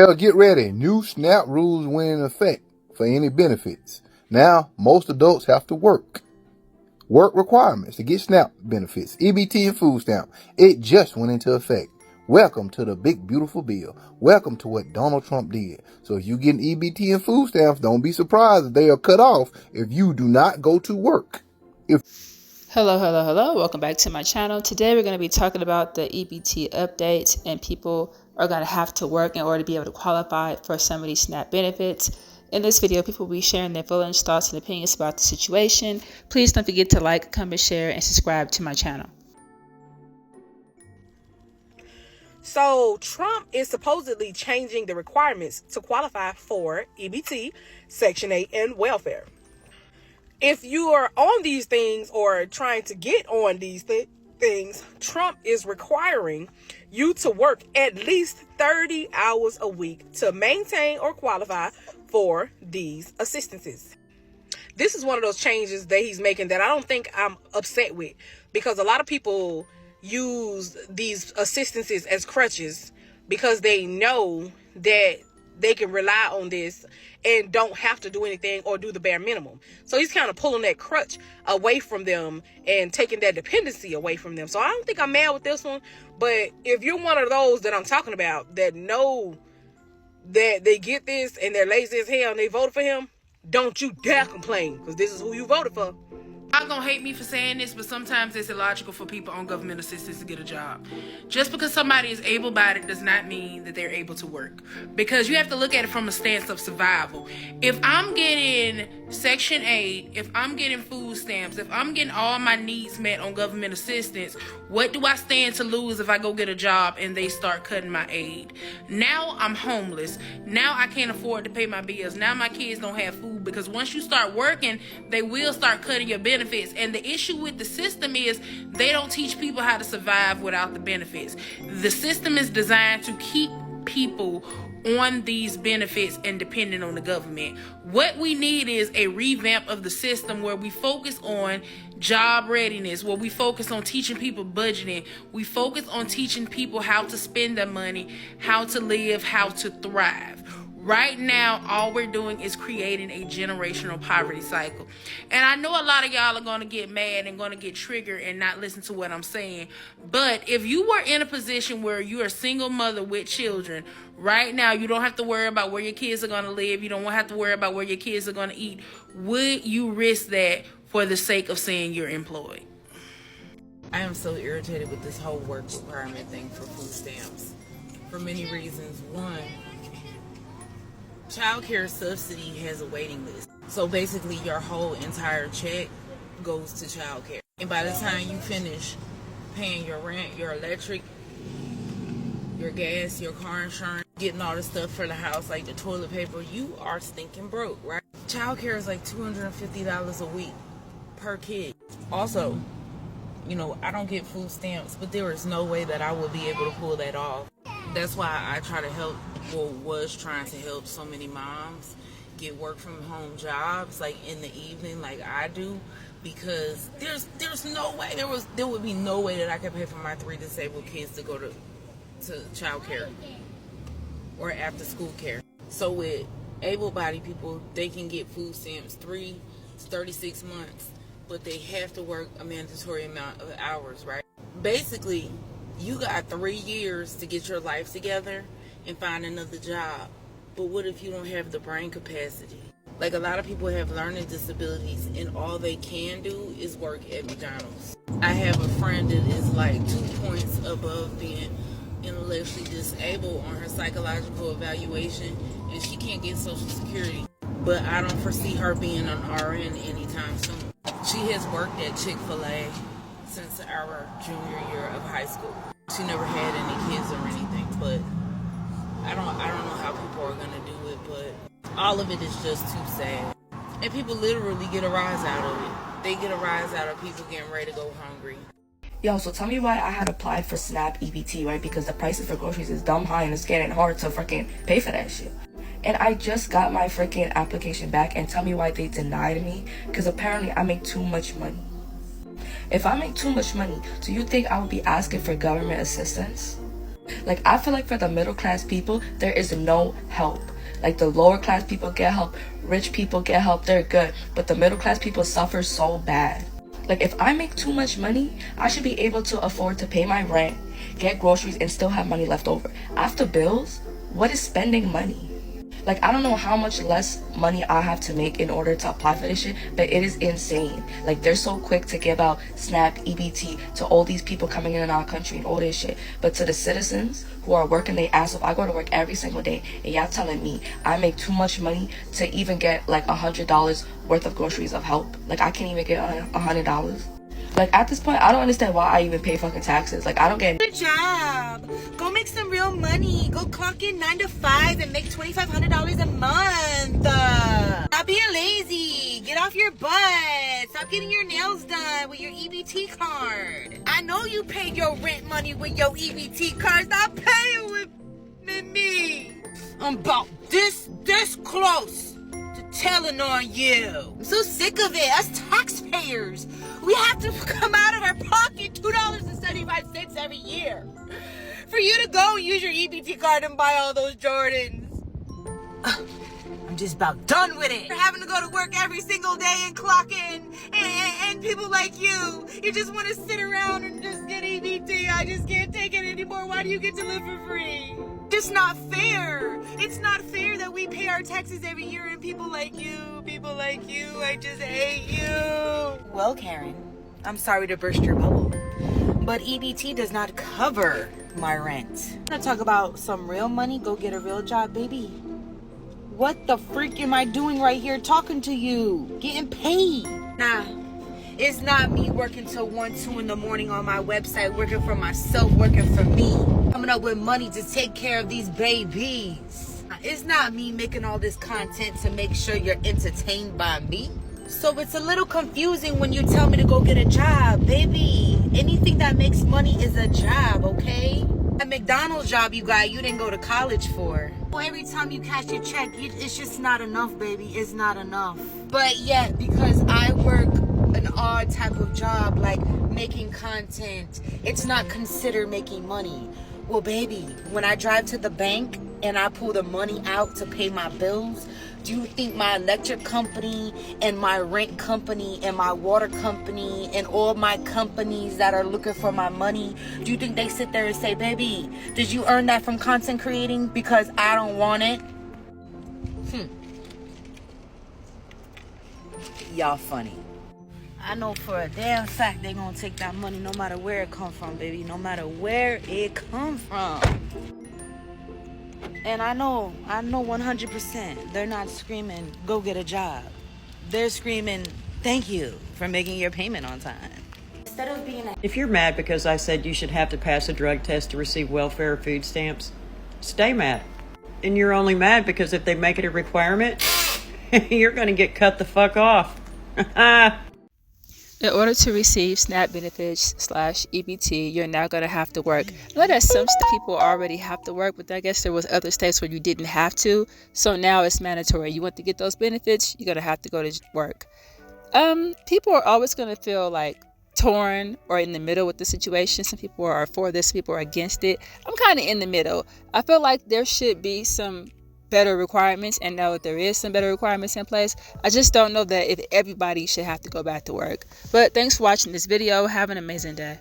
Well, get ready. New SNAP rules went in effect for any benefits. Now, most adults have to work. Work requirements to get SNAP benefits, EBT and food stamp. It just went into effect. Welcome to the big beautiful bill. Welcome to what Donald Trump did. So if you get EBT and food stamps, don't be surprised if they are cut off if you do not go to work. Hello, welcome back to my channel. Today we're going to be talking about the EBT updates, and people are going to have to work in order to be able to qualify for some of these SNAP benefits. In this video, people will be sharing their feelings, thoughts, and opinions about the situation. Please don't forget to like, comment, share, and subscribe to my channel. So Trump is supposedly changing the requirements to qualify for EBT, Section 8, and welfare. If you are on these things or trying to get on these things, Trump is requiring you to work at least 30 hours a week to maintain or qualify for these assistances. This is one of those changes that he's making that I don't think I'm upset with, because a lot of people use these assistances as crutches because they know that they can rely on this and don't have to do anything or do the bare minimum. So he's kind of pulling that crutch away from them and taking that dependency away from them. So I don't think I'm mad with this one. But if you're one of those that I'm talking about that know that they get this and they're lazy as hell and they voted for him, don't you dare complain, because this is who you voted for. Y'all gonna hate me for saying this, but sometimes it's illogical for people on government assistance to get a job. Just because somebody is able-bodied does not mean that they're able to work, because you have to look at it from a stance of survival. If I'm getting Section 8, if I'm getting food stamps, if I'm getting all my needs met on government assistance, what do I stand to lose if I go get a job and they start cutting my aid? Now I'm homeless. Now I can't afford to pay my bills. Now my kids don't have food, because once you start working, they will start cutting your benefits. And the issue with the system is they don't teach people how to survive without the benefits. The system is designed to keep people on these benefits and dependent on the government. What we need is a revamp of the system where we focus on job readiness, where we focus on teaching people budgeting. We focus on teaching people how to spend their money, how to live, how to thrive. Right now, all we're doing is creating a generational poverty cycle. And I know a lot of y'all are going to get mad and going to get triggered and not listen to what I'm saying. But if you were in a position where you're a single mother with children, right now, you don't have to worry about where your kids are going to live. You don't have to worry about where your kids are going to eat. Would you risk that for the sake of saying you're employed? I am so irritated with this whole work requirement thing for food stamps for many reasons. One, child care subsidy has a waiting list. So basically your whole entire check goes to child care. And by the time you finish paying your rent, your electric, your gas, your car insurance, getting all the stuff for the house like the toilet paper, you are stinking broke, right? Child care is like $250 a week per kid. Also, you know, I don't get food stamps, but there is no way that I will be able to pull that off. That's why I try to help, or was trying to help so many moms get work from home jobs like in the evening like I do, because there's no way, there would be no way that I could pay for my 3 disabled kids to go to child care or after school care. So with able-bodied people, they can get food stamps 3 to 36 months, but they have to work a mandatory amount of hours, right? Basically, you got 3 years to get your life together and find another job. But what if you don't have the brain capacity? Like, a lot of people have learning disabilities and all they can do is work at McDonald's. I have a friend that is like 2 points above being intellectually disabled on her psychological evaluation, and she can't get Social Security. But I don't foresee her being an RN anytime soon. She has worked at Chick-fil-A since our junior year of high school. She never had any kids or anything, but I don't know how people are gonna do it, but all of it is just too sad. And people literally get a rise out of it. They get a rise out of people getting ready to go hungry. Yo, so tell me why I had applied for SNAP EBT, right? Because the prices for groceries is dumb high and it's getting hard to freaking pay for that shit. And I just got my freaking application back, and tell me why they denied me, because apparently I make too much money. If I make too much money, do you think I would be asking for government assistance? Like, I feel like for the middle class people, there is no help. Like, the lower class people get help, rich people get help, they're good. But the middle class people suffer so bad. Like, if I make too much money, I should be able to afford to pay my rent, get groceries, and still have money left over. After bills, what is spending money? Like, I don't know how much less money I have to make in order to apply for this shit, but it is insane. Like, they're so quick to give out SNAP, EBT to all these people coming in our country and all this shit. But to the citizens who are working their ass off, I go to work every single day, and y'all telling me I make too much money to even get like $100 worth of groceries of help. Like, I can't even get $100. Like, at this point, I don't understand why I even pay fucking taxes. Like, I don't get... Good job. Go make some real money. Go clock in 9 to 5 and make $2,500 a month. Stop being lazy. Get off your butt. Stop getting your nails done with your EBT card. I know you paid your rent money with your EBT card. Stop paying with me. I'm about this close to telling on you. I'm so sick of it. Us taxpayers, we have to come out of our pocket $2.75 every year for you to go and use your EBT card and buy all those Jordans. I'm just about done with it. You're having to go to work every single day and clock in, and people like you just want to sit around and just get EBT. I just can't take it anymore. Why do you get to live for free? It's not fair. It's not fair that we pay our taxes every year and people like you, I just hate you. Well, Karen, I'm sorry to burst your bubble, but EBT does not cover my rent. I'm gonna talk about some real money. Go get a real job, baby. What the freak am I doing right here talking to you? Getting paid. Nah, it's not me working till 1, 2 in the morning on my website, working for myself, working for me. Coming up with money to take care of these babies. It's not me making all this content to make sure you're entertained by me. So it's a little confusing when you tell me to go get a job. Baby, anything that makes money is a job, okay? That McDonald's job you got, you didn't go to college for. Every time you cash your check, it's just not enough, baby. It's not enough. But yet, because I work an odd type of job, like making content, it's not considered making money. Well, baby, when I drive to the bank and I pull the money out to pay my bills, do you think my electric company and my rent company and my water company and all my companies that are looking for my money, do you think they sit there and say, baby, did you earn that from content creating because I don't want it? Y'all funny. I know for a damn fact they gonna take that money no matter where it come from, baby. No matter where it come from. And I know 100% they're not screaming, go get a job. They're screaming, thank you for making your payment on time. Instead of being If you're mad because I said you should have to pass a drug test to receive welfare or food stamps, stay mad. And you're only mad because if they make it a requirement, you're going to get cut the fuck off. In order to receive SNAP benefits / EBT, you're now going to have to work. I know that some people already have to work, but I guess there was other states where you didn't have to. So now it's mandatory. You want to get those benefits, you're going to have to go to work. People are always going to feel like torn or in the middle with the situation. Some people are for this, some people are against it. I'm kind of in the middle. I feel like there should be some better requirements, and know that there is some better requirements in place. I just don't know that if everybody should have to go back to work. But thanks for watching this video. Have an amazing day.